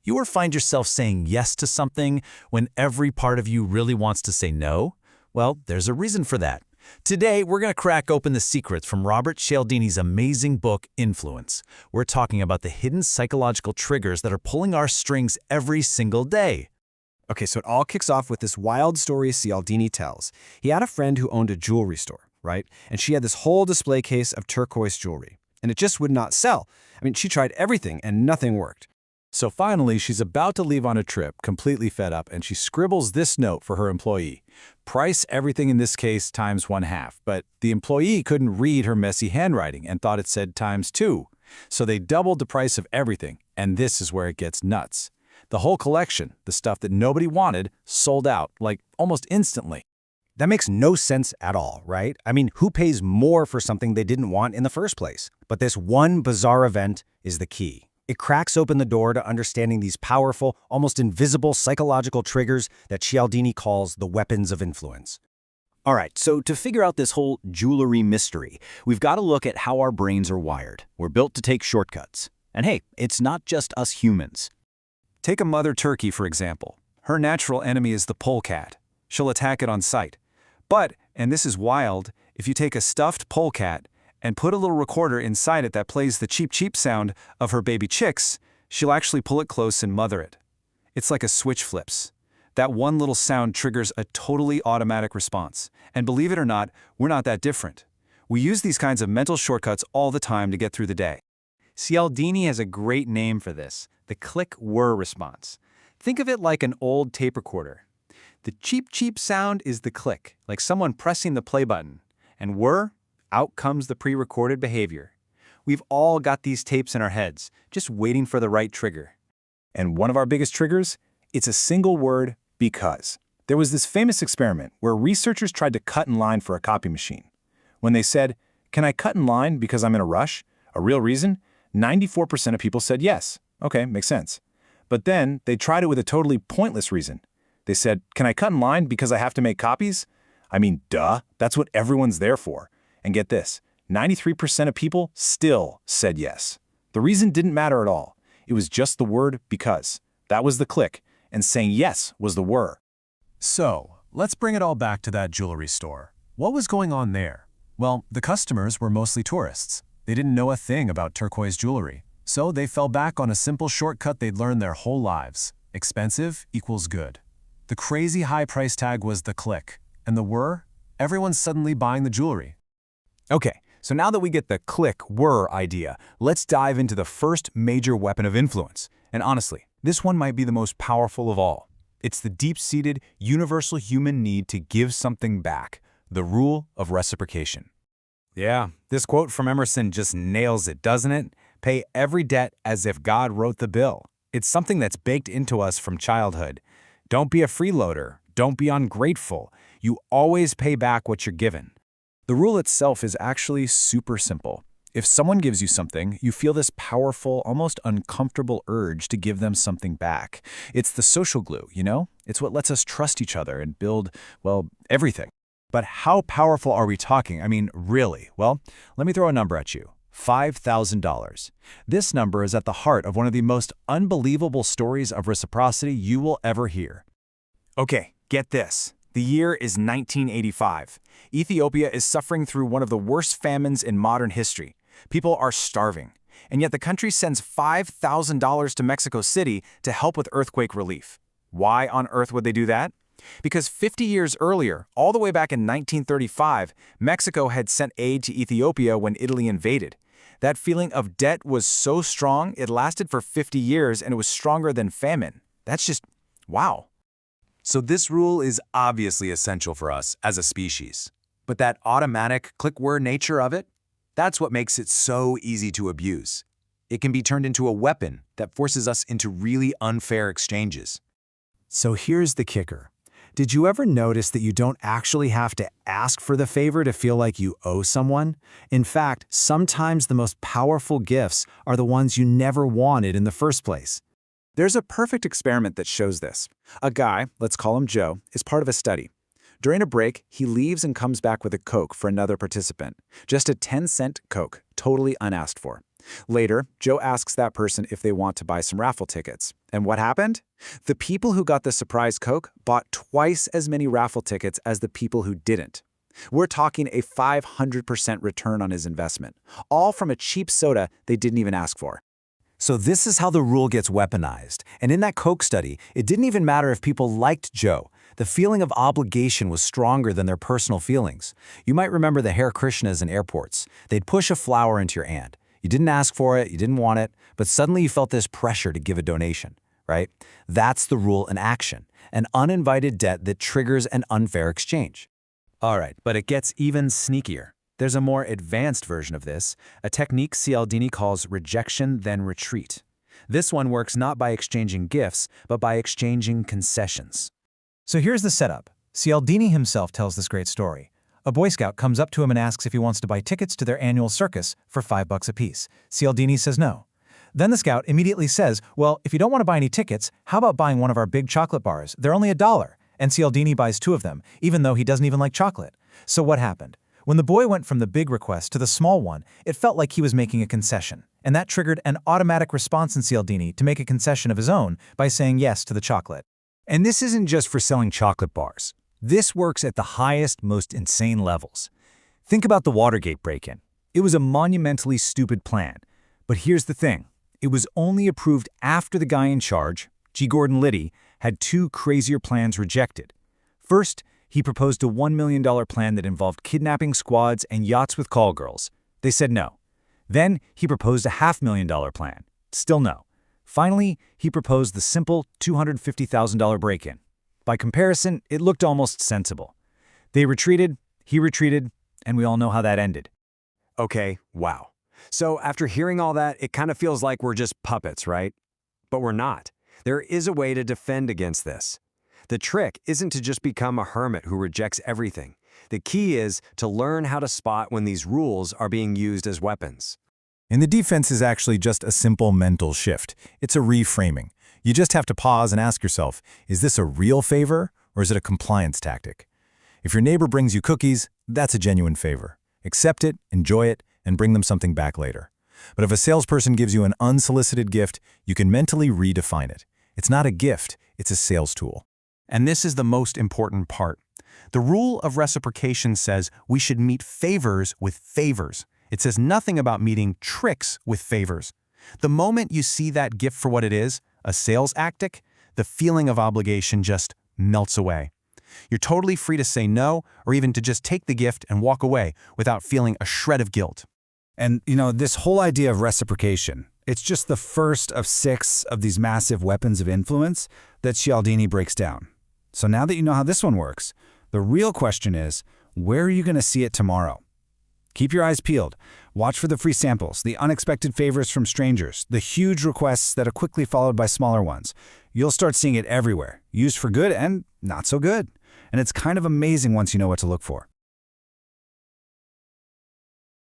You ever find yourself saying yes to something when every part of you really wants to say no? Well, there's a reason for that. Today, we're going to crack open the secrets from Robert Cialdini's amazing book, Influence. We're talking about the hidden psychological triggers that are pulling our strings every single day. Okay, so it all kicks off with this wild story Cialdini tells. He had a friend who owned a jewelry store, right? And she had this whole display case of turquoise jewelry. And it just would not sell. I mean, she tried everything and nothing worked. So finally, she's about to leave on a trip, completely fed up, and she scribbles this note for her employee. Price everything in this case times 1/2, but the employee couldn't read her messy handwriting and thought it said times 2. So they doubled the price of everything, and this is where it gets nuts. The whole collection, the stuff that nobody wanted, sold out, like almost instantly. That makes no sense at all, right? I mean, who pays more for something they didn't want in the first place? But this one bizarre event is the key. It cracks open the door to understanding these powerful, almost invisible psychological triggers that Cialdini calls the weapons of influence. All right, so to figure out this whole jewelry mystery, we've got to look at how our brains are wired. We're built to take shortcuts. And hey, it's not just us humans. Take a mother turkey, for example. Her natural enemy is the polecat. She'll attack it on sight. But, and this is wild, if you take a stuffed polecat and put a little recorder inside it that plays the cheep cheep sound of her baby chicks, she'll actually pull it close and mother it. It's like a switch flips. That one little sound triggers a totally automatic response. And believe it or not, we're not that different. We use these kinds of mental shortcuts all the time to get through the day. Cialdini has a great name for this, the click-whir response. Think of it like an old tape recorder. The cheep cheep sound is the click, like someone pressing the play button. And whir, out comes the pre-recorded behavior. We've all got these tapes in our heads, just waiting for the right trigger. And one of our biggest triggers? It's a single word, because. There was this famous experiment where researchers tried to cut in line for a copy machine. When they said, "Can I cut in line because I'm in a rush?" A real reason? 94% of people said yes. Okay, makes sense. But then they tried it with a totally pointless reason. They said, "Can I cut in line because I have to make copies?" I mean, duh, that's what everyone's there for. And get this, 93% of people still said yes. The reason didn't matter at all. It was just the word because. That was the click, and saying yes was the whir. So, let's bring it all back to that jewelry store. What was going on there? Well, the customers were mostly tourists. They didn't know a thing about turquoise jewelry. So they fell back on a simple shortcut they'd learned their whole lives. Expensive equals good. The crazy high price tag was the click. And the whir? Everyone's suddenly buying the jewelry. Okay, so now that we get the click-whir idea, let's dive into the first major weapon of influence. And honestly, this one might be the most powerful of all. It's the deep-seated, universal human need to give something back, the rule of reciprocation. Yeah, this quote from Emerson just nails it, doesn't it? Pay every debt as if God wrote the bill. It's something that's baked into us from childhood. Don't be a freeloader. Don't be ungrateful. You always pay back what you're given. The rule itself is actually super simple. If someone gives you something, you feel this powerful, almost uncomfortable urge to give them something back. It's the social glue, you know? It's what lets us trust each other and build, well, everything. But how powerful are we talking? I mean, really? Well, let me throw a number at you. $5,000. This number is at the heart of one of the most unbelievable stories of reciprocity you will ever hear. Okay, get this. The year is 1985. Ethiopia is suffering through one of the worst famines in modern history. People are starving. And yet the country sends $5,000 to Mexico City to help with earthquake relief. Why on earth would they do that? Because 50 years earlier, all the way back in 1935, Mexico had sent aid to Ethiopia when Italy invaded. That feeling of debt was so strong, it lasted for 50 years and it was stronger than famine. That's just, wow. So this rule is obviously essential for us as a species. But that automatic click-whir nature of it, that's what makes it so easy to abuse. It can be turned into a weapon that forces us into really unfair exchanges. So here's the kicker. Did you ever notice that you don't actually have to ask for the favor to feel like you owe someone? In fact, sometimes the most powerful gifts are the ones you never wanted in the first place. There's a perfect experiment that shows this. A guy, let's call him Joe, is part of a study. During a break, he leaves and comes back with a Coke for another participant. Just a 10-cent Coke, totally unasked for. Later, Joe asks that person if they want to buy some raffle tickets. And what happened? The people who got the surprise Coke bought twice as many raffle tickets as the people who didn't. We're talking a 500% return on his investment, all from a cheap soda they didn't even ask for. So this is how the rule gets weaponized. And in that Coke study, it didn't even matter if people liked Joe. The feeling of obligation was stronger than their personal feelings. You might remember the Hare Krishnas in airports. They'd push a flower into your hand. You didn't ask for it, you didn't want it, but suddenly you felt this pressure to give a donation, right? That's the rule in action, an uninvited debt that triggers an unfair exchange. All right, but it gets even sneakier. There's a more advanced version of this, a technique Cialdini calls rejection then retreat. This one works not by exchanging gifts, but by exchanging concessions. So here's the setup. Cialdini himself tells this great story. A Boy Scout comes up to him and asks if he wants to buy tickets to their annual circus for $5 apiece. Cialdini says no. Then the scout immediately says, well, if you don't want to buy any tickets, how about buying one of our big chocolate bars? They're only $1. And Cialdini buys 2 of them, even though he doesn't even like chocolate. So what happened? When the boy went from the big request to the small one, it felt like he was making a concession. And that triggered an automatic response in Cialdini to make a concession of his own by saying yes to the chocolate. And this isn't just for selling chocolate bars. This works at the highest, most insane levels. Think about the Watergate break-in. It was a monumentally stupid plan. But here's the thing. It was only approved after the guy in charge, G. Gordon Liddy, had 2 crazier plans rejected. First, he proposed a $1 million plan that involved kidnapping squads and yachts with call girls. They said no. Then, he proposed a $500,000 plan. Still no. Finally, he proposed the simple $250,000 break-in. By comparison, it looked almost sensible. They retreated, he retreated, and we all know how that ended. Okay, wow. So after hearing all that, it kind of feels like we're just puppets, right? But we're not. There is a way to defend against this. The trick isn't to just become a hermit who rejects everything. The key is to learn how to spot when these rules are being used as weapons. And the defense is actually just a simple mental shift. It's a reframing. You just have to pause and ask yourself, is this a real favor or is it a compliance tactic? If your neighbor brings you cookies, that's a genuine favor. Accept it, enjoy it, and bring them something back later. But if a salesperson gives you an unsolicited gift, you can mentally redefine it. It's not a gift, it's a sales tool. And this is the most important part. The rule of reciprocation says we should meet favors with favors. It says nothing about meeting tricks with favors. The moment you see that gift for what it is, a sales tactic, the feeling of obligation just melts away. You're totally free to say no or even to just take the gift and walk away without feeling a shred of guilt. And, this whole idea of reciprocation, it's just the first of 6 of these massive weapons of influence that Cialdini breaks down. So now that you know how this one works, the real question is, where are you going to see it tomorrow? Keep your eyes peeled. Watch for the free samples, the unexpected favors from strangers, the huge requests that are quickly followed by smaller ones. You'll start seeing it everywhere, used for good and not so good. And it's kind of amazing once you know what to look for.